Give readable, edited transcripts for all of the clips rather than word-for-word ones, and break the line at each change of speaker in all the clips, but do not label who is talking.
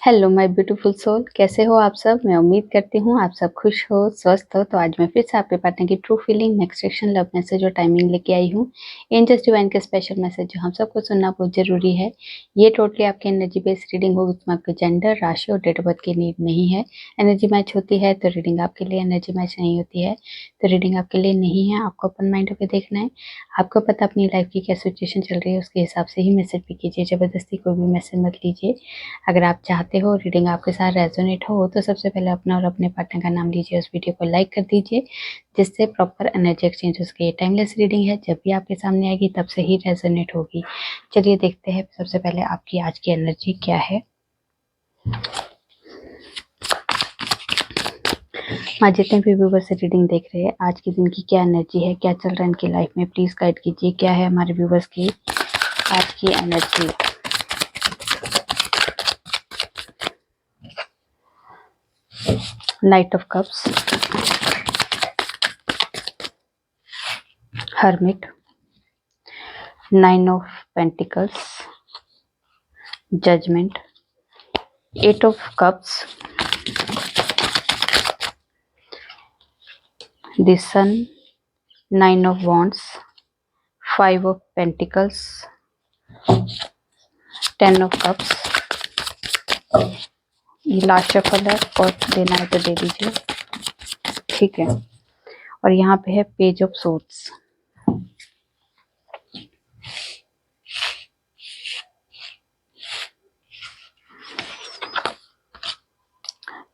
Hello my beautiful soul, कैसे हो आप सब। मैं उम्मीद करती हूँ आप सब खुश हो, स्वस्थ हो। तो आज मैं फिर से आपके पार्टनर की true feeling next section love message और टाइमिंग लेके आई हूँ। एंजल्स डिवाइन के स्पेशल मैसेज जो हम सबको सुनना बहुत जरूरी है। ये टोटली आपकी एनर्जी बेस्ड रीडिंग होगी, उसमें आपके जेंडर, राशि और डेट ऑफ बर्थ की नीड नहीं है। एनर्जी मैच होती है तो रीडिंग आपके लिए, एनर्जी मैच नहीं होती है तो रीडिंग आपके लिए नहीं है। आपको ओपन माइंड होकर देखना है। आपको पता अपनी लाइफ की क्या सिचुएशन चल रही है, उसके हिसाब से ही मैसेज भी कीजिए। जबरदस्ती कोई भी मैसेज मत लीजिए। अगर आप चाहते हो रीडिंग आपके साथ रेजोनेट हो तो सबसे पहले अपना और अपने पार्टनर का नाम लीजिए, उस वीडियो को लाइक कर दीजिए, जिससे प्रॉपर एनर्जी एक्सचेंज हो सके। टाइमलेस रीडिंग है, जब भी आपके सामने आएगी तब से ही रेजोनेट होगी। चलिए देखते हैं सबसे पहले आपकी आज की एनर्जी क्या है। आज जितने भी व्यूवर्स रीडिंग देख रहे हैं, आज के दिन की क्या एनर्जी है, क्या चल रहा है इनकी लाइफ में, प्लीज गाइड कीजिए। क्या है हमारे व्यूवर्स की आज की energy. Knight of cups, hermit, nine of pentacles, judgement, eight of cups, the sun, nine of wands, five of pentacles, 10 of cups। ये लास्ट शफल है और देना है तो दे दीजिए, ठीक है। और यहाँ पे है page of swords,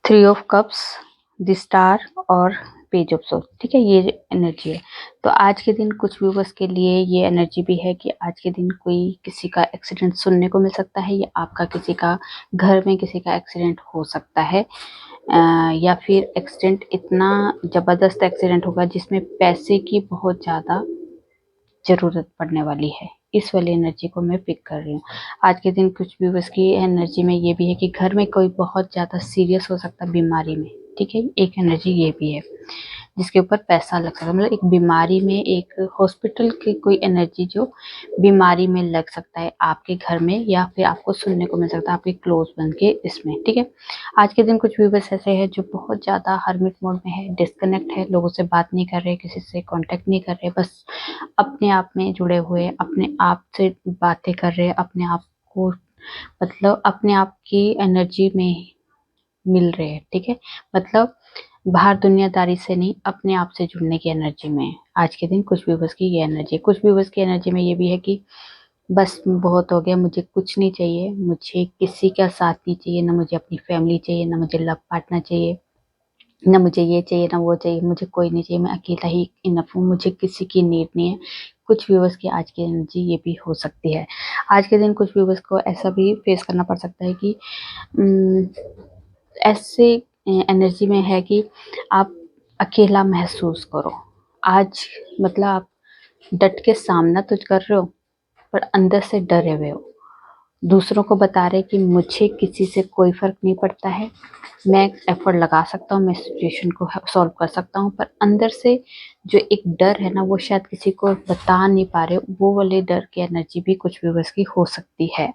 three of cups, the star और पेज ऑफ सोर्ड्स, ठीक है। ये एनर्जी है। तो आज के दिन कुछ व्यूवर्स के लिए ये एनर्जी भी है कि आज के दिन कोई किसी का एक्सीडेंट सुनने को मिल सकता है, या आपका किसी का घर में किसी का एक्सीडेंट हो सकता है, या फिर एक्सीडेंट इतना जबरदस्त एक्सीडेंट होगा जिसमें पैसे की बहुत ज़्यादा ज़रूरत पड़ने वाली है। इस वाली एनर्जी को मैं पिक कर रही हूँ। आज के दिन कुछ व्यूवर्स की एनर्जी में ये भी है कि घर में कोई बहुत ज़्यादा सीरियस हो सकता है बीमारी में, ठीक है। एक एनर्जी ये भी है जिसके ऊपर पैसा लग सकता है, मतलब एक बीमारी में, एक हॉस्पिटल की कोई एनर्जी जो बीमारी में लग सकता है आपके घर में, या फिर आपको सुनने को मिल सकता है आपके क्लोज बन के इसमें, ठीक है। आज के दिन कुछ व्यूवर्स ऐसे हैं जो बहुत ज़्यादा हर्मिट मोड में है, डिस्कनेक्ट है, लोगों से बात नहीं कर रहे, किसी से कॉन्टेक्ट नहीं कर रहे, बस अपने आप में जुड़े हुए, अपने आप से बातें कर रहे, अपने आप को मतलब अपने आप की एनर्जी में मिल रहे हैं, ठीक है। मतलब बाहर दुनियादारी से नहीं, अपने आप से जुड़ने की एनर्जी में आज के दिन कुछ व्यूवर्स की ये एनर्जी। कुछ व्यूवर्स की एनर्जी में ये भी है कि बस बहुत हो गया, मुझे कुछ नहीं चाहिए, मुझे किसी का साथ नहीं चाहिए, ना मुझे अपनी फैमिली चाहिए, ना मुझे लव पार्टनर चाहिए, ना मुझे ये चाहिए ना वो चाहिए, मुझे कोई नहीं चाहिए, मैं अकेला ही इनफ हूँ, मुझे किसी की नीड नहीं है। कुछ व्यूवर्स की आज की एनर्जी ये भी हो सकती है। आज के दिन कुछ व्यूवर्स को ऐसा भी फेस करना पड़ सकता है कि ऐसे एनर्जी में है कि आप अकेला महसूस करो आज। मतलब आप डट के सामना तो कर रहे हो पर अंदर से डरे हुए हो। दूसरों को बता रहे कि मुझे किसी से कोई फर्क नहीं पड़ता है, मैं एफर्ट लगा सकता हूँ, मैं सिचुएशन को सॉल्व कर सकता हूँ, पर अंदर से जो एक डर है ना, वो शायद किसी को बता नहीं पा रहे। वो वाले डर की एनर्जी भी कुछ व्यूवर्स की हो सकती है।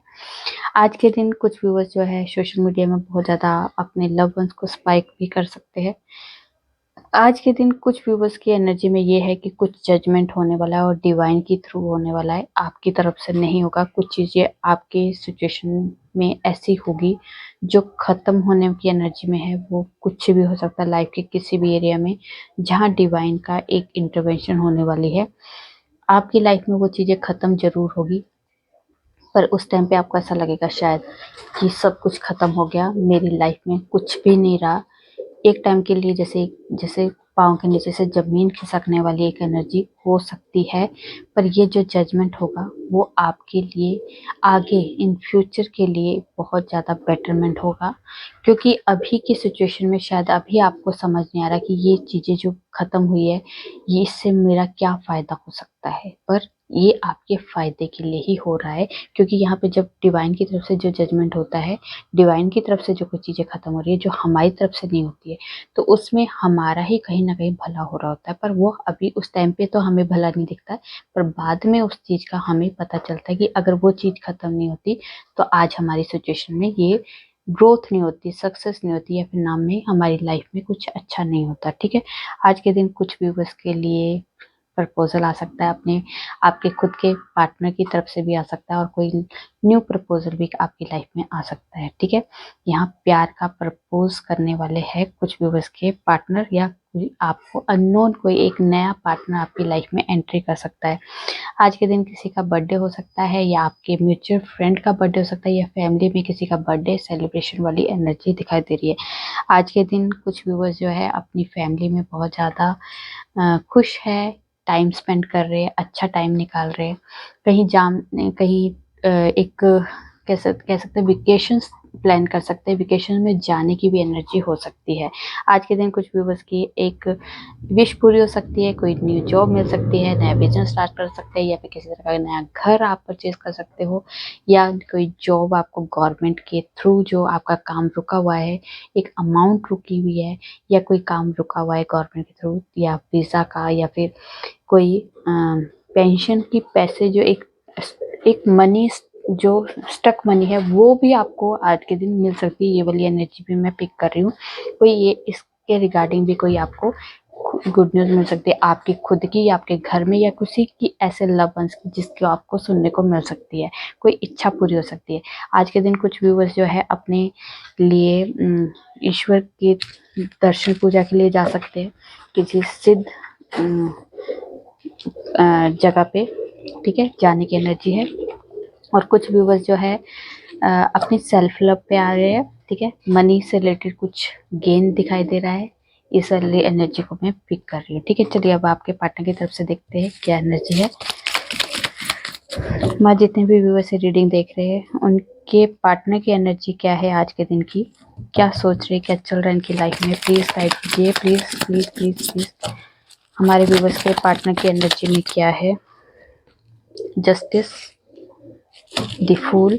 आज के दिन कुछ व्यूवर्स जो है सोशल मीडिया में बहुत ज़्यादा अपने लव वंस को स्पाइक भी कर सकते हैं। आज के दिन कुछ व्यूवर्स की एनर्जी में ये है कि कुछ जजमेंट होने वाला है और डिवाइन के थ्रू होने वाला है, आपकी तरफ से नहीं होगा। कुछ चीज़ें आपके सिचुएशन में ऐसी होगी जो ख़त्म होने की एनर्जी में है। वो कुछ भी हो सकता है लाइफ के किसी भी एरिया में जहाँ डिवाइन का एक इंटरवेंशन होने वाली है। आपकी लाइफ में वो चीज़ें ख़त्म ज़रूर होगी, पर उस टाइम पे आपको ऐसा लगेगा शायद कि सब कुछ ख़त्म हो गया, मेरी लाइफ में कुछ भी नहीं रहा। एक टाइम के लिए जैसे जैसे पाँव के नीचे से ज़मीन खिसकने वाली एक एनर्जी हो सकती है। पर ये जो जजमेंट होगा वो आपके लिए आगे इन फ्यूचर के लिए बहुत ज़्यादा बेटरमेंट होगा, क्योंकि अभी की सिचुएशन में शायद अभी आपको समझ नहीं आ रहा कि ये चीज़ें जो ख़त्म हुई है ये इससे मेरा क्या फ़ायदा हो सकता है, पर ये आपके फ़ायदे के लिए ही हो रहा है। क्योंकि यहाँ पे जब डिवाइन की तरफ से जो जजमेंट होता है, डिवाइन की तरफ से जो कुछ चीज़ें ख़त्म हो रही है जो हमारी तरफ से नहीं होती है, तो उसमें हमारा ही कहीं ना कहीं भला हो रहा होता है। पर वो अभी उस टाइम पे तो हमें भला नहीं दिखता है, पर बाद में उस चीज़ का हमें पता चलता है कि अगर वो चीज़ ख़त्म नहीं होती तो आज हमारी सिचुएशन में ये ग्रोथ नहीं होती, सक्सेस नहीं होती, या फिर नाम में हमारी लाइफ में कुछ अच्छा नहीं होता। ठीक है, आज के दिन कुछ व्यूवर्स के लिए प्रपोजल आ सकता है, अपने आपके खुद के पार्टनर की तरफ से भी आ सकता है, और कोई न्यू प्रपोजल भी आपकी लाइफ में आ सकता है। ठीक है, यहाँ प्यार का प्रपोज करने वाले हैं कुछ व्यूवर्स के पार्टनर, या आपको अननोन कोई एक नया पार्टनर आपकी लाइफ में एंट्री कर सकता है। आज के दिन किसी का बर्थडे हो सकता है, या आपके म्यूचुअल फ्रेंड का बर्थडे हो सकता है, या फैमिली में किसी का बर्थडे सेलिब्रेशन वाली एनर्जी दिखाई दे रही है। आज के दिन कुछ व्यूवर्स जो है अपनी फैमिली में बहुत ज़्यादा खुश है, टाइम स्पेंड कर रहे हैं, अच्छा टाइम निकाल रहे हैं, कहीं एक कह सकते हैं वेकेशंस प्लान कर सकते हैं, वेकेशन में जाने की भी एनर्जी हो सकती है। आज के दिन कुछ व्यूवर्स की एक विश पूरी हो सकती है, कोई न्यू जॉब मिल सकती है, नया बिजनेस स्टार्ट कर सकते हैं, या फिर किसी तरह का नया घर आप परचेज कर सकते हो, या कोई जॉब आपको गवर्नमेंट के थ्रू जो आपका काम रुका हुआ है, एक अमाउंट रुकी हुई है, या कोई काम रुका हुआ है गवर्नमेंट के थ्रू, या वीज़ा का, या फिर कोई पेंशन की पैसे जो एक मनी जो स्टक मनी है, वो भी आपको आज के दिन मिल सकती है। ये वाली एनर्जी भी मैं पिक कर रही हूँ, कोई ये इसके रिगार्डिंग भी कोई आपको गुड न्यूज़ मिल सकती है, आपकी खुद की, या आपके घर में, या किसी की ऐसे लव वंस की जिसको आपको सुनने को मिल सकती है, कोई इच्छा पूरी हो सकती है। आज के दिन कुछ व्यूवर्स जो है अपने लिए ईश्वर के दर्शन पूजा के लिए जा सकते हैं, किसी सिद्ध जगह पे। ठीक है, जाने की एनर्जी है। और कुछ व्यूवर्स जो है अपनी सेल्फ लव पे आ रहे हैं। ठीक है, मनी से रिलेटेड कुछ गेन दिखाई दे रहा है, इस वाली एनर्जी को मैं पिक कर रही हूँ। ठीक है, चलिए अब आपके पार्टनर की तरफ से देखते हैं क्या एनर्जी है। मैं जितने भी व्यूवर्स से रीडिंग देख रहे हैं, उनके पार्टनर की एनर्जी क्या है आज के दिन की, क्या सोच रहे, क्या चल रहा है इनकी लाइफ में, प्लीज गाइड कीजिए, प्लीज प्लीज प्लीज प्लीज। हमारे व्यूवर्स के पार्टनर की एनर्जी में क्या है। जस्टिस, द फूल,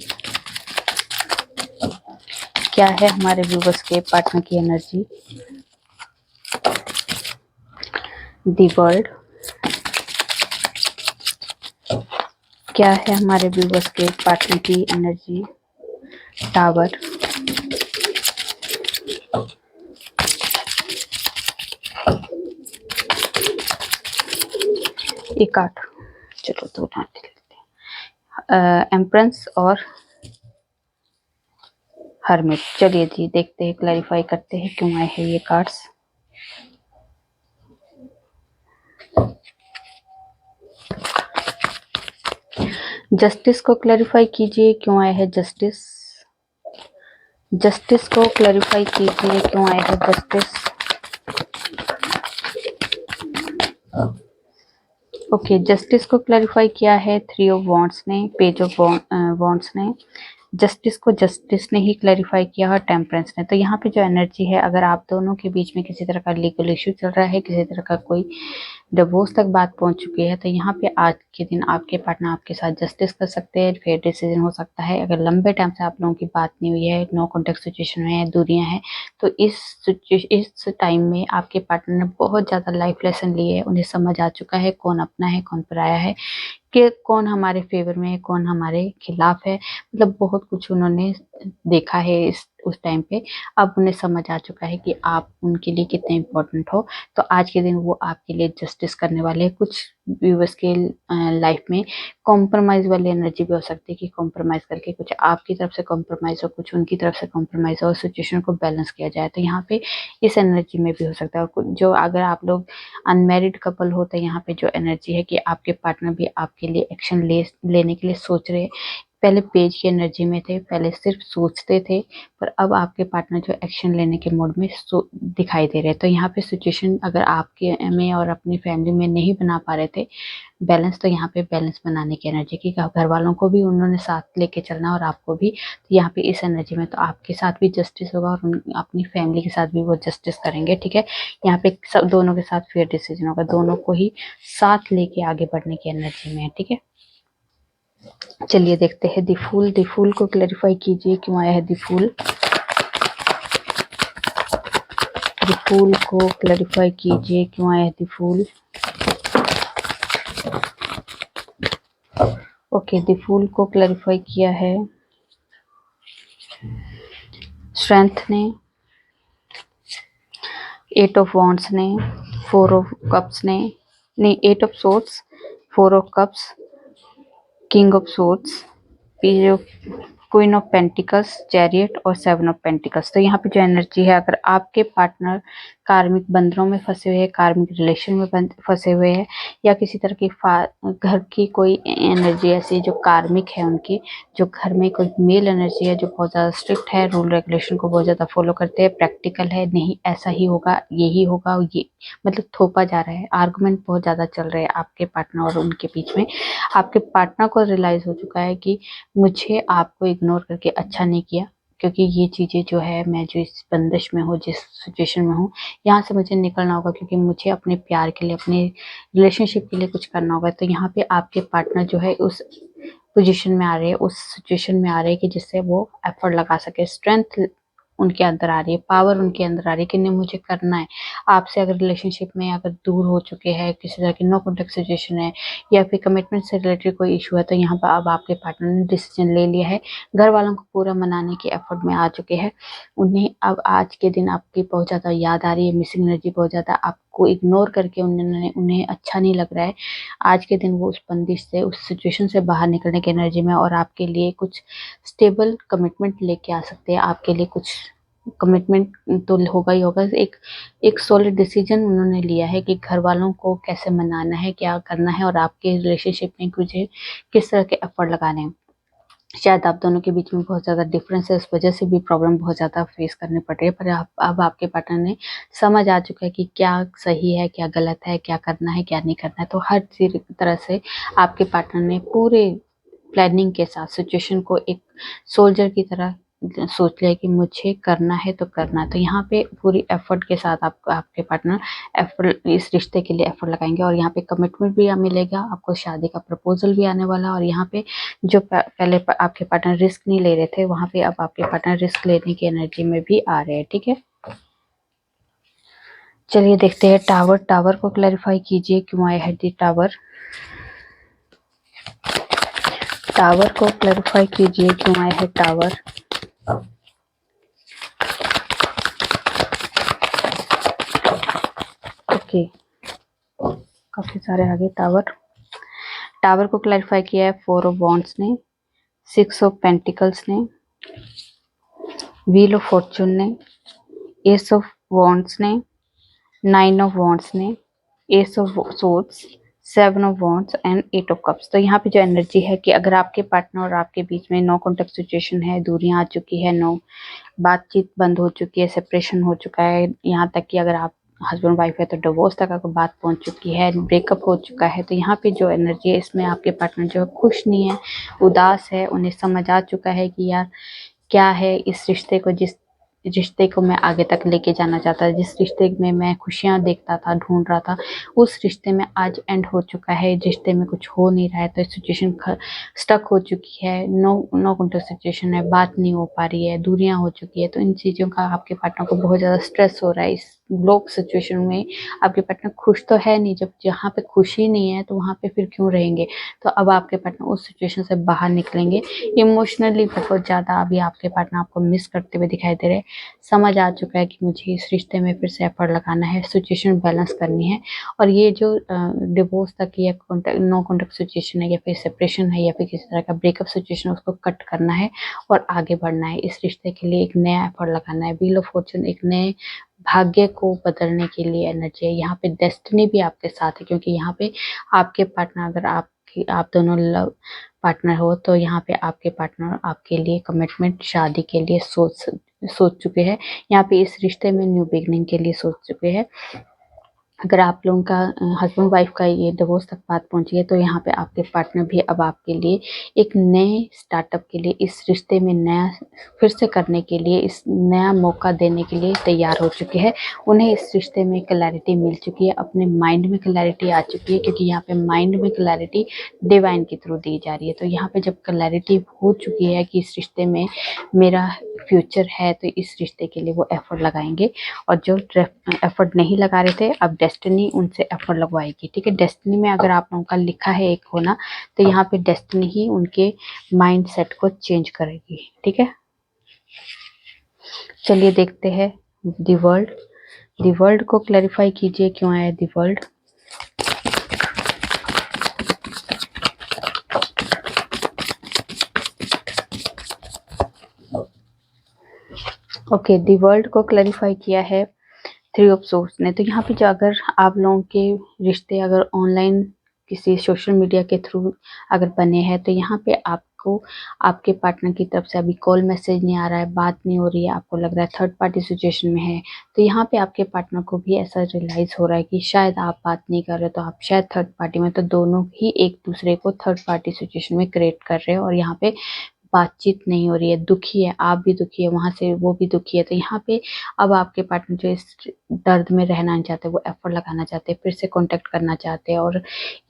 क्या है हमारे व्यूवर्स के पार्टनर की एनर्जी। द वर्ल्ड, क्या है हमारे व्यूवर्स के पार्टनर की एनर्जी। टावर, एक कार्ड, चलो दो कार्ड लेते हैं, एम्प्रेंस और हर्मिट। चलिए जी देखते हैं, क्लैरिफाई करते हैं क्यों आए हैं ये कार्ड्स। जस्टिस को क्लैरिफाई कीजिए क्यों आए हैं जस्टिस। जस्टिस को क्लैरिफाई कीजिए क्यों आए हैं जस्टिस। ओके, जस्टिस को क्लैरिफाई किया है 3 ऑफ वॉन्ड्स ने, पेज ऑफ वॉन्ड्स ने। जस्टिस को जस्टिस ने ही क्लैरिफाई किया और टेम्परेंस ने। तो यहाँ पे जो एनर्जी है, अगर आप दोनों के बीच में किसी तरह का लीगल इश्यू चल रहा है, किसी तरह का कोई डिवोर्स तक बात पहुंच चुकी है, तो यहाँ पे आज के दिन आपके पार्टनर आपके साथ जस्टिस कर सकते हैं, फेयर डिसीजन हो सकता है। अगर लंबे टाइम से आप लोगों की बात नहीं हुई है, नो कॉन्टेक्ट सिचुएशन में है, दूरियां हैं, तो इस टाइम में आपके पार्टनर ने बहुत ज़्यादा लाइफ लेसन लिए है, उन्हें समझ आ चुका है कौन अपना है कौन पराया है, कि कौन हमारे फेवर में है कौन हमारे खिलाफ है। मतलब बहुत कुछ उन्होंने देखा है उस टाइम पे। अब उन्हें समझ आ चुका है कि आप उनके लिए कितने इम्पोर्टेंट हो। तो आज के दिन वो आपके लिए जस्टिस करने वाले हैं। कुछ व्यूवर्स के लाइफ में कॉम्प्रोमाइज वाली एनर्जी भी हो सकती है, कि कॉम्प्रोमाइज करके कुछ आपकी तरफ से कॉम्प्रोमाइज हो, कुछ उनकी तरफ से कॉम्प्रोमाइज हो, और सिचुएशन को बैलेंस किया जाए। तो यहाँ पे इस एनर्जी में भी हो सकता है। और जो अगर आप लोग अनमैरिड कपल हो, तो यहाँ पे जो एनर्जी है कि आपके पार्टनर भी आपके लिए एक्शन लेने के लिए सोच रहे हैं। पहले पेज की एनर्जी में थे, पहले सिर्फ सोचते थे, पर अब आपके पार्टनर जो एक्शन लेने के मोड में दिखाई दे रहे हैं। तो यहाँ पे सिचुएशन अगर आपके में और अपनी फैमिली में नहीं बना पा रहे थे बैलेंस, तो यहाँ पे बैलेंस बनाने की एनर्जी की, घर वालों को भी उन्होंने साथ लेके चलना और आपको भी। तो यहाँ पे इस एनर्जी में तो आपके साथ भी जस्टिस होगा, और अपनी फैमिली के साथ भी वो जस्टिस करेंगे। ठीक है, यहाँ पे सब दोनों के साथ फेयर डिसीजन होगा, दोनों को ही साथ लेके आगे बढ़ने की एनर्जी में है। ठीक है, चलिए देखते हैं द फूल। द फूल को क्लैरिफाई कीजिए क्यों आया है द फूल। द फूल को क्लैरिफाई कीजिए क्यों आया है the fool. Okay, the fool को क्लैरिफाई किया है स्ट्रेंथ ने, 8 ऑफ वॉन्ड्स ने, 4 ऑफ कप्स ने, नहीं 8 of swords, 4 of cups, king of swords, queen of pentacles, chariot और 7 ऑफ पेंटिकल्स। तो यहाँ पे जो एनर्जी है, अगर आपके पार्टनर कार्मिक बंधनों में फंसे हुए हैं, कार्मिक रिलेशन में फंसे हुए हैं, या किसी तरह की घर की कोई एनर्जी ऐसी जो कार्मिक है उनकी, जो घर में कोई मेल एनर्जी है जो बहुत ज़्यादा स्ट्रिक्ट है, रूल रेगुलेशन को बहुत ज़्यादा फॉलो करते हैं, प्रैक्टिकल है, नहीं ऐसा ही होगा, यही होगा, ये मतलब थोपा जा रहा है, आर्गुमेंट बहुत ज़्यादा चल रहे हैं आपके पार्टनर और उनके बीच में। आपके पार्टनर को रियलाइज़ हो चुका है कि मुझे आपको इग्नोर करके अच्छा नहीं किया, क्योंकि ये चीज़ें जो है, मैं जो इस बंदिश में हूँ, जिस सिचुएशन में हूँ, यहाँ से मुझे निकलना होगा, क्योंकि मुझे अपने प्यार के लिए, अपने रिलेशनशिप के लिए कुछ करना होगा। तो यहाँ पे आपके पार्टनर जो है उस पोजीशन में आ रहे हैं, उस सिचुएशन में आ रहे हैं कि जिससे वो एफर्ट लगा सके। स्ट्रेंथ उनके अंदर आ रही है, पावर उनके अंदर आ रही है कि नहीं मुझे करना है। आपसे अगर रिलेशनशिप में अगर दूर हो चुके हैं, किसी तरह की नो कॉन्टेक्ट सिचुएशन है, या फिर कमिटमेंट से रिलेटेड कोई इशू है, तो यहाँ पर अब आपके पार्टनर ने डिसीजन ले लिया है, घर वालों को पूरा मनाने के एफर्ट में आ चुके हैं। उन्हें अब आज के दिन आपकी बहुत ज़्यादा याद आ रही है, मिसिंग एनर्जी बहुत ज़्यादा, आपको इग्नोर करके उन्हें अच्छा नहीं लग रहा है। आज के दिन वो उस बंदिश से, उस सिचुएशन से बाहर निकलने की एनर्जी में, और आपके लिए कुछ स्टेबल कमिटमेंट लेके आ सकते हैं। आपके लिए कुछ कमिटमेंट तो होगा ही होगा। एक सॉलिड डिसीजन उन्होंने लिया है कि घर वालों को कैसे मनाना है, क्या करना है, और आपके रिलेशनशिप में मुझे किस तरह के एफर्ट लगाने हैं। शायद आप दोनों के बीच में बहुत ज़्यादा डिफरेंस है, इस वजह से भी प्रॉब्लम बहुत ज़्यादा फेस करनी पड़ रही है, पर अब आपके पार्टनर ने समझ आ चुका है कि क्या सही है, क्या गलत है, क्या करना है, क्या नहीं करना है। तो हर चीज तरह से आपके पार्टनर ने पूरे प्लानिंग के साथ सिचुएशन को एक सोल्जर की तरह सोच लिया कि मुझे करना है तो करना है। तो यहाँ पे पूरी एफर्ट के साथ आपके पार्टनर एफर्ट, इस रिश्ते के लिए एफर्ट लगाएंगे, और यहाँ पे कमिटमेंट भी मिलेगा आपको, शादी का प्रपोजल भी आने वाला। और यहाँ पे जो पहले आपके पार्टनर रिस्क नहीं ले रहे थे, वहां पे अब आपके पार्टनर रिस्क लेने की एनर्जी में भी आ रहे हैं। ठीक है, चलिए देखते हैं टावर। टावर को क्लैरिफाई कीजिए, क्यों आए है दी टावर। टावर को क्लैरिफाई कीजिए, क्यों आए है टावर। ओके, काफी सारे आगे टावर। टावर को क्लैरिफाई किया है 4 ऑफ वॉन्ड्स ने, 6 ऑफ पेंटिकल्स ने, व्हील ऑफ फॉर्चून ने, एस ऑफ वॉन्ड्स ने, 9 ऑफ वॉन्ड्स ने, S of swords, 7 of wands and 8 of cups. तो यहाँ पे जो एनर्जी है कि अगर आपके पार्टनर और आपके बीच में नो कॉन्टेक्ट सिचुएशन है, दूरियां आ चुकी है, नो बातचीत बंद हो चुकी है, सेपरेशन हो चुका है, यहाँ तक कि अगर आप हस्बैंड वाइफ है तो डिवोर्स तक अगर बात पहुंच चुकी है, ब्रेकअप हो चुका है, तो यहाँ पे जो एनर्जी है, इसमें आपके पार्टनर जो है खुश नहीं है, उदास है। उन्हें समझ आ चुका है कि यार क्या है इस रिश्ते को, जिस रिश्ते को मैं आगे तक लेके जाना चाहता था, जिस रिश्ते में मैं खुशियां देखता था, ढूंढ रहा था, उस रिश्ते में आज एंड हो चुका है। रिश्ते में कुछ हो नहीं रहा है, तो सिचुएशन स्टक हो चुकी है, नो कॉन्टेक्ट सिचुएशन है, बात नहीं हो पा रही है, दूरियां हो चुकी है। तो इन चीज़ों का आपके पार्टनर को बहुत ज़्यादा स्ट्रेस हो रहा है। इस ब्लॉक सिचुएशन में आपके पार्टनर खुश तो है नहीं, जब जहाँ पे खुशी नहीं है तो वहाँ पे फिर क्यों रहेंगे। तो अब आपके पार्टनर उस सिचुएशन से बाहर निकलेंगे। इमोशनली बहुत ज़्यादा अभी आपके पार्टनर आपको मिस करते हुए दिखाई दे रहे हैं। समझ आ चुका है कि मुझे इस रिश्ते में फिर से एफर्ट लगाना है, सिचुएशन बैलेंस करनी है, और ये जो डिवोर्स तक या नो कॉन्टेक्ट सिचुएशन है, या फिर सेपरेशन है, या फिर किसी तरह का ब्रेकअप सिचुएशन है, उसको कट करना है और आगे बढ़ना है। इस रिश्ते के लिए एक नया एफर्ट लगाना है। व्हील ऑफ फॉर्चून एक नए भाग्य को बदलने के लिए एनर्जी है। यहाँ पे डेस्टिनी भी आपके साथ है, क्योंकि यहाँ पे आपके पार्टनर, अगर आप दोनों लव पार्टनर हो, तो यहाँ पे आपके पार्टनर आपके लिए कमिटमेंट, शादी के लिए सोच चुके हैं। यहाँ पे इस रिश्ते में न्यू बिगनिंग के लिए सोच चुके हैं। अगर आप लोगों का हस्बैंड वाइफ का ये डिवोर्स तक बात पहुंची है, तो यहाँ पे आपके पार्टनर भी अब आपके लिए एक नए स्टार्टअप के लिए, इस रिश्ते में नया फिर से करने के लिए, इस नया मौका देने के लिए तैयार हो चुके हैं। उन्हें इस रिश्ते में क्लैरिटी मिल चुकी है, अपने माइंड में क्लैरिटी आ चुकी है, क्योंकि यहाँ पे माइंड में क्लैरिटी डिवाइन के थ्रू दी जा रही है। तो यहाँ पे जब क्लैरिटी हो चुकी है कि इस रिश्ते में मेरा फ्यूचर है, तो इस रिश्ते के लिए वो एफर्ट लगाएंगे। और जो एफर्ट नहीं लगा रहे थे, अब डेस्टिनी उनसे एफर्ट लगवाएगी। ठीक है, डेस्टिनी में अगर आप लोगों का लिखा है एक होना, तो यहाँ पे डेस्टिनी ही उनके माइंड सेट को चेंज करेगी। ठीक है, चलिए देखते हैं दी वर्ल्ड को क्लैरिफाई कीजिए क्यों आया the world. Okay, the world को क्लैरिफाई किया है थ्री ऑफ सोर्स ने। तो यहाँ पे जो अगर आप लोगों के रिश्ते अगर ऑनलाइन किसी सोशल मीडिया के थ्रू अगर बने हैं, तो यहाँ पे आपको आपके पार्टनर की तरफ से अभी कॉल मैसेज नहीं आ रहा है, बात नहीं हो रही है, आपको लग रहा है थर्ड पार्टी सिचुएशन में है, तो यहाँ पे आपके पार्टनर को भी ऐसा रियलाइज हो रहा है कि शायद आप बात नहीं कर रहे, तो आप शायद थर्ड पार्टी में, तो दोनों ही एक दूसरे को थर्ड पार्टी सिचुएशन में क्रिएट कर रहे हो और यहाँ पे बातचीत नहीं हो रही है, दुखी है, आप भी दुखी है, वहां से वो भी दुखी है। तो यहाँ पे अब आपके पार्टनर जो इस दर्द में रहना नहीं चाहते, वो एफर्ट लगाना चाहते हैं, फिर से कांटेक्ट करना चाहते हैं और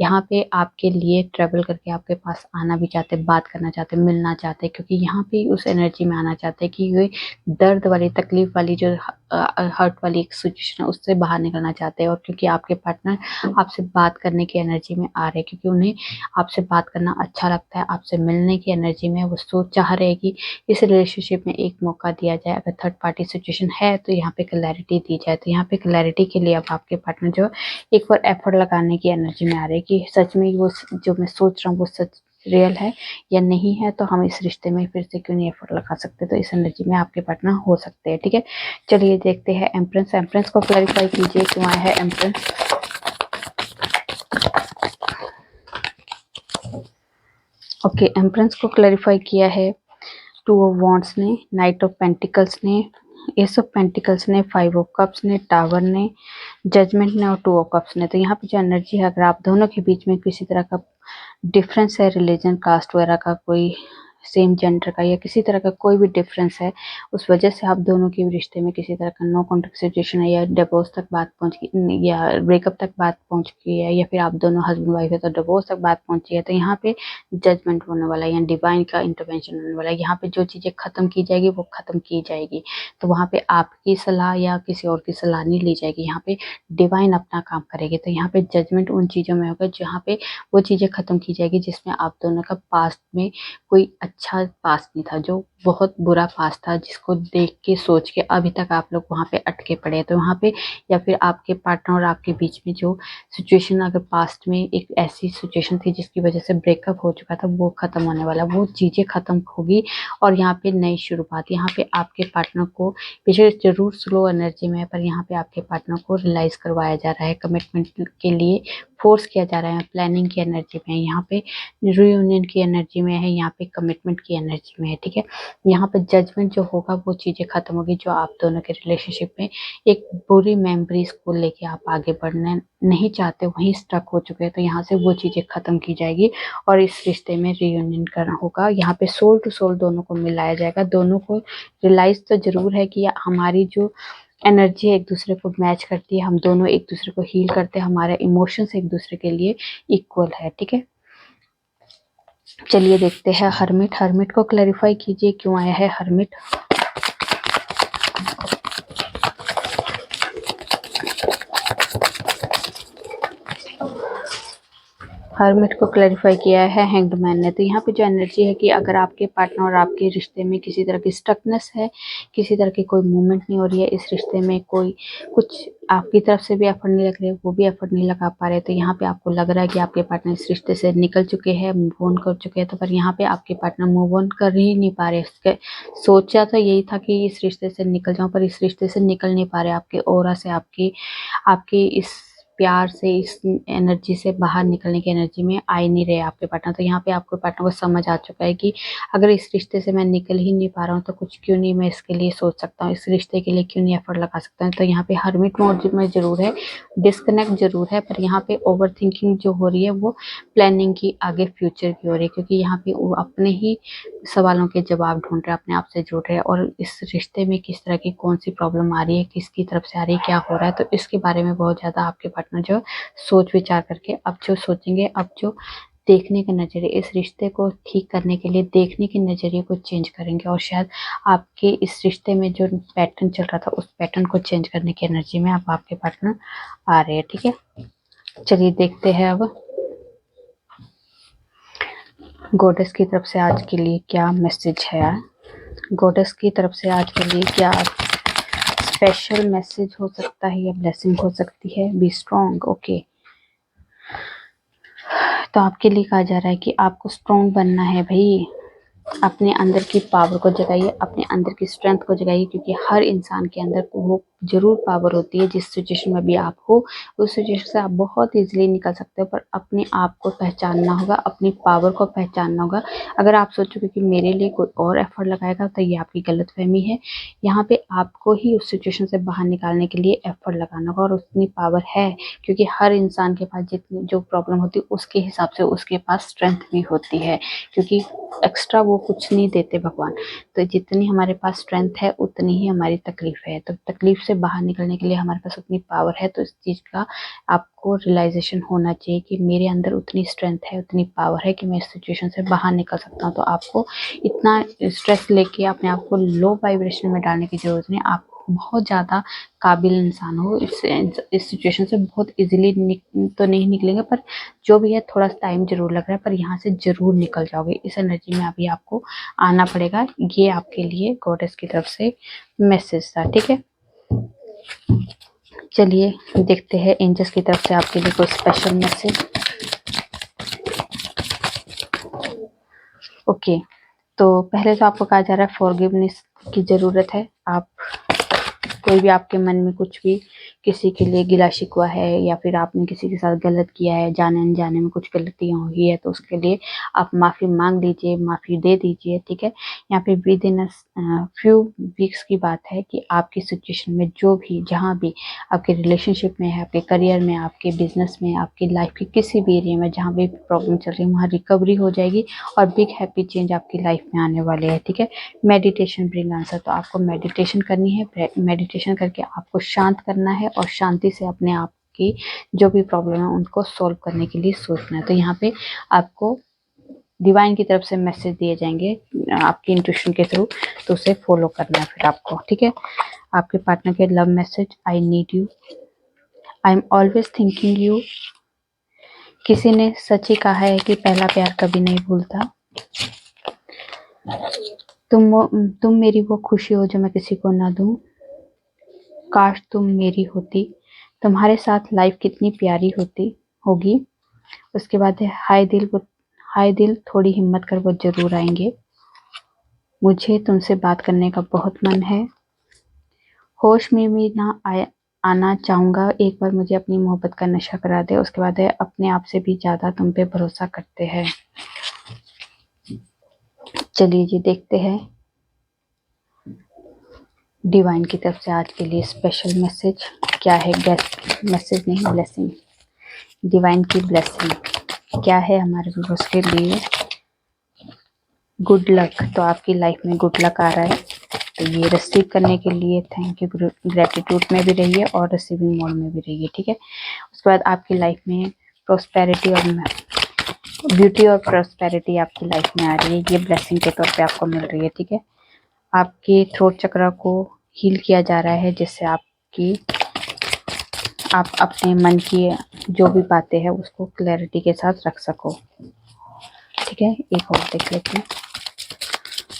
यहाँ पे आपके लिए ट्रेवल करके आपके पास आना भी चाहते हैं, बात करना चाहते हैं, मिलना चाहते हैं, क्योंकि यहाँ पे उस एनर्जी में आना चाहते हैं कि ये दर्द वाली तकलीफ वाली जो हर्ट वाली एक सिचुएशन है उससे बाहर निकलना चाहते हैं। और क्योंकि आपके पार्टनर आपसे बात करने की एनर्जी में आ रहे हैं, क्योंकि उन्हें आपसे बात करना अच्छा लगता है, आपसे मिलने की एनर्जी में वो सोच चाह रहे हैं कि इस रिलेशनशिप में एक मौका दिया जाए, अगर थर्ड पार्टी सिचुएशन है तो यहाँ पे क्लैरिटी दी जाए। तो यहाँ पे क्लैरिटी के लिए अब आपके पार्टनर जो एक बार एफर्ट लगाने की एनर्जी में आ रहे हैं कि सच में वो जो मैं सोच रहा हूँ वो सच रियल है या नहीं है, तो हम इस रिश्ते में फिर से क्यों नहीं एफर्ट लगा सकते। तो इस एनर्जी में आपके पार्टनर हो सकते हैं। ठीक है, चलिए देखते हैं एम्प्रेंस। एम्प्रेंस को क्लैरिफाई कीजिए क्यों आया है एम्प्रेंस। ओके, एम्प्रेंस को क्लैरिफाई किया है टू ऑफ वॉन्ड्स ने, नाइट ऑफ पेंटिकल्स ने, एस ऑफ पेंटिकल्स ने, फाइव ऑफ कप्स ने, टावर ने, जजमेंट ने और टू ऑफ कप्स ने। तो यहाँ पे जो एनर्जी है, अगर आप दोनों के बीच में किसी तरह का डिफरेंस है, रिलीजन कास्ट वगैरह का, कोई सेम जेंडर का या किसी तरह का कोई भी डिफरेंस है, उस वजह से आप दोनों के रिश्ते में किसी तरह का नो कॉन्टेक्ट सिचुएशन है या डिवोर्स तक बात पहुंच गई या ब्रेकअप तक बात पहुंच गई है, या फिर आप दोनों हस्बैंड वाइफ है तो डिवोर्स तक बात पहुंची है, तो यहाँ पे जजमेंट होने वाला है या डिवाइन का इंटरवेंशन होने वाला है। यहाँ पे जो चीजें खत्म की जाएगी वो खत्म की जाएगी। तो वहां पे आपकी सलाह या किसी और की सलाह नहीं ली जाएगी, यहाँ पे डिवाइन अपना काम करेगी। तो यहाँ पे जजमेंट उन चीजों में होगा जहाँ पे वो चीजें खत्म की जाएगी जिसमें आप दोनों का पास्ट में कोई अच्छा पास्ट नहीं था, जो बहुत बुरा पास्ट था, जिसको देख के सोच के अभी तक आप लोग वहां पे अटके पड़े हैं। तो वहां पे या फिर आपके पार्टनर और आपके बीच में जो सिचुएशन अगर पास्ट में एक ऐसी सिचुएशन थी जिसकी वजह से ब्रेकअप हो चुका था, वो खत्म होने वाला, वो चीजें खत्म होगी और यहाँ पे नई शुरुआत। यहाँ पे आपके पार्टनर को पीछे जरूर स्लो एनर्जी में है, पर यहाँ पे आपके पार्टनर को रियलाइज करवाया जा रहा है, कमिटमेंट के लिए फोर्स किया जा रहा है, प्लानिंग की एनर्जी में है, यहाँ पे रियूनियन की एनर्जी में है, यहाँ पे कमिटमेंट की एनर्जी में है। ठीक है, यहाँ पे जजमेंट जो होगा वो चीजें खत्म होगी जो आप दोनों के रिलेशनशिप में एक बुरी मेमोरीज को लेके आप आगे बढ़ना नहीं चाहते, वहीं स्टक हो चुके हैं। तो यहाँ से वो चीजें खत्म की जाएगी और इस रिश्ते में रियूनियन करना होगा। यहाँ पे सोल टू सोल दोनों को मिलाया जाएगा। दोनों को रियलाइज तो जरूर है कि हमारी जो एनर्जी एक दूसरे को मैच करती है, हम दोनों एक दूसरे को हील करते हैं, हमारे इमोशंस एक दूसरे के लिए इक्वल है। ठीक है, चलिए देखते हैं हर्मिट। हर्मिट को क्लैरिफाई कीजिए क्यों आया है हर्मिट। हर्मिट को क्लैरिफाई किया है हैंग्ड मैन ने। तो यहाँ पे जो एनर्जी है कि अगर आपके पार्टनर और आपके रिश्ते में किसी तरह की स्टकनेस है, किसी तरह की कोई मूवमेंट नहीं हो रही है, इस रिश्ते में कोई कुछ आपकी तरफ से भी एफर्ट नहीं लग रहे, वो भी एफर्ट नहीं लगा पा रहे, तो यहाँ पे आपको लग रहा है कि आपके पार्टनर इस रिश्ते से निकल चुके हैं, मूव ऑन कर चुके हैं, तो पर यहाँ पे आपके पार्टनर मूव ऑन कर ही नहीं पा रहे। इसके सोचा तो यही था कि इस रिश्ते से निकल जाऊं, पर इस रिश्ते से निकल नहीं पा रहे, आपके ऑरा से, आपकी आपकी इस प्यार से, इस एनर्जी से बाहर निकलने की एनर्जी में आ ही नहीं रहे आपके पार्टनर। तो यहाँ पे आपके पार्टनर को समझ आ चुका है कि अगर इस रिश्ते से मैं निकल ही नहीं पा रहा हूँ तो कुछ क्यों नहीं मैं इसके लिए सोच सकता हूँ, इस रिश्ते के लिए क्यों नहीं एफर्ट लगा सकता हूँ। तो यहाँ पे हर्मिट मोड में जरूर है, डिस्कनेक्ट जरूर है, पर यहाँ पे ओवर थिंकिंग जो हो रही है वो प्लानिंग की आगे फ्यूचर की हो रही है, क्योंकि यहाँ पे वो अपने ही सवालों के जवाब ढूंढ रहे हैं, अपने आप से जुड़ रहे हैं और इस रिश्ते में किस तरह की कौन सी प्रॉब्लम आ रही है, किसकी तरफ से आ रही है, क्या हो रहा है, तो इसके बारे में बहुत ज्यादा आपके पार्टनर जो सोच विचार करके अब जो सोचेंगे, अब जो देखने के नजरिए, इस रिश्ते को ठीक करने के लिए देखने के नजरिए को चेंज करेंगे और शायद आपके इस रिश्ते में जो पैटर्न चल रहा था उस पैटर्न को चेंज करने की एनर्जी में अब आपके पार्टनर आ रहे हैं। ठीक है, चलिए देखते हैं अब गॉडेस की तरफ से आज के लिए क्या मैसेज है। गॉडेस की तरफ से आज के लिए क्या स्पेशल मैसेज हो सकता है या ब्लेसिंग हो सकती है? Be strong. ओके, तो आपके लिए कहा जा रहा है कि आपको स्ट्रॉन्ग बनना है भाई। अपने अंदर की पावर को जगाइए, अपने अंदर की स्ट्रेंथ को जगाइए, क्योंकि हर इंसान के अंदर वो जरूर पावर होती है। जिस सिचुएशन में भी आप हो, उस सिचुएशन से आप बहुत इजीली निकल सकते हो, पर अपने आप को पहचानना होगा, अपनी पावर को पहचानना होगा। अगर आप सोचोगे कि मेरे लिए कोई और एफर्ट लगाएगा, तो ये आपकी गलतफहमी है। यहाँ पे आपको ही उस सिचुएशन से बाहर निकालने के लिए एफर्ट लगाना होगा, और उतनी पावर है, क्योंकि हर इंसान के पास जितनी जो प्रॉब्लम होती है उसके हिसाब से उसके पास स्ट्रेंथ भी होती है, क्योंकि एक्स्ट्रा वो कुछ नहीं देते भगवान। तो जितनी हमारे पास स्ट्रेंथ है उतनी ही हमारी तकलीफ है। तो तकलीफ से बाहर निकलने के लिए हमारे पास उतनी पावर है। तो इस चीज का आपको रियलाइजेशन होना चाहिए कि मेरे अंदर उतनी स्ट्रेंथ है, उतनी पावर है कि मैं इस सिचुएशन से बाहर निकल सकता हूँ। तो आपको इतना स्ट्रेस लेके अपने आप को लो वाइब्रेशन में डालने की जरूरत नहीं। आप बहुत ज़्यादा काबिल इंसान हो, इस सिचुएशन से बहुत इजीली तो नहीं निकलेंगे, पर जो भी है थोड़ा सा टाइम जरूर लग रहा है, पर यहाँ से जरूर निकल जाओगे। इस एनर्जी में अभी आपको आना पड़ेगा। ये आपके लिए गॉडेस की तरफ से मैसेज था, ठीक है। चलिए देखते हैं एंजल्स की तरफ से आपके लिए कोई स्पेशल मैसेज। ओके, तो पहले तो आपको कहा जा रहा है फॉरगिवनेस की ज़रूरत है। आप कोई भी आपके मन में कुछ भी किसी के लिए गिला शिकवा है, या फिर आपने किसी के साथ गलत किया है, जाने अनजाने में कुछ गलतियाँ हुई है, तो उसके लिए आप माफ़ी मांग लीजिए, माफ़ी दे दीजिए, ठीक है। यहाँ पे विद इन फ्यू वीक्स की बात है कि आपकी सिचुएशन में जो भी जहाँ भी आपके रिलेशनशिप में है, आपके करियर में, आपके बिजनेस में, आपकी लाइफ के किसी भी एरिया में जहाँ भी प्रॉब्लम चल रही है, वहाँ रिकवरी हो जाएगी और बिग हैप्पी चेंज आपकी लाइफ में आने वाले हैं, ठीक है। मेडिटेशन ब्रिंग आंसर, तो आपको मेडिटेशन करनी है। मेडिटेशन करके आपको शांत करना है और शांति से अपने आप की जो भी प्रॉब्लम है उनको सॉल्व करने के लिए सोचना है। तो यहाँ पे आपको डिवाइन की तरफ से मैसेज दिए जाएंगे आपकी इंट्यूशन के थ्रू, तो उसे फॉलो करना है फिर आपको, ठीक है। आपके पार्टनर के love message, I need you, I am always thinking you. किसी ने सच ही कहा है कि पहला प्यार कभी नहीं भूलता। तुम मेरी वो खुशी हो जो मैं किसी को ना दूं। काश तुम मेरी होती, तुम्हारे साथ लाइफ कितनी प्यारी होगी। उसके बाद है हाय दिल थोड़ी हिम्मत कर, वो जरूर आएंगे। मुझे तुमसे बात करने का बहुत मन है। होश में भी ना आना चाहूंगा, एक बार मुझे अपनी मोहब्बत का नशा करा दे। उसके बाद है अपने आप से भी ज्यादा तुम पे भरोसा करते हैं। चलिए जी देखते हैं डिवाइन की तरफ से आज के लिए स्पेशल मैसेज क्या है। गेस्ट मैसेज नहीं, ब्लेसिंग, डिवाइन की ब्लेसिंग क्या है हमारे व्यूअर्स के लिए। गुड लक, तो आपकी लाइफ में गुड लक आ रहा है। तो ये रिसीव करने के लिए थैंक यू, ग्रेटिट्यूड में भी रहिए और रिसीविंग मोड में भी रहिए, ठीक है। उसके बाद आपकी लाइफ में प्रोस्पेरिटी और ब्यूटी और प्रोस्पेरिटी आपकी लाइफ में आ रही है। ये ब्लेसिंग के तौर पे आपको मिल रही है, ठीक है। आपके थ्रोट चक्र को हील किया जा रहा है, जिससे आप अपने मन की जो भी बातें हैं उसको क्लैरिटी के साथ रख सको, ठीक है। एक और देख लेते हैं,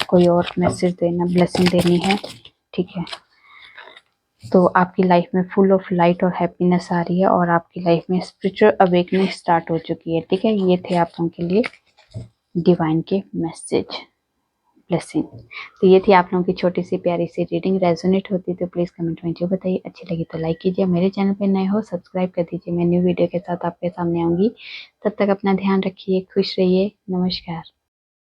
कोई और मैसेज देना, ब्लेसिंग देनी है, ठीक है। तो आपकी लाइफ में फुल ऑफ लाइट और हैप्पीनेस आ रही है, और आपकी लाइफ में स्पिरिचुअल अवेकनिंग स्टार्ट हो चुकी है, ठीक है। ये थे आप लोगों के लिए डिवाइन के मैसेज, ब्लेसिंग। तो ये थी आप लोगों की छोटी सी प्यारी सी रीडिंग। रेजोनेट होती तो प्लीज़ कमेंट में जो बताइए। अच्छी लगी तो लाइक कीजिए, मेरे चैनल पे नए हो सब्सक्राइब कर दीजिए। मैं न्यू वीडियो के साथ आपके सामने आऊँगी। तब तक अपना ध्यान रखिए, खुश रहिए, नमस्कार।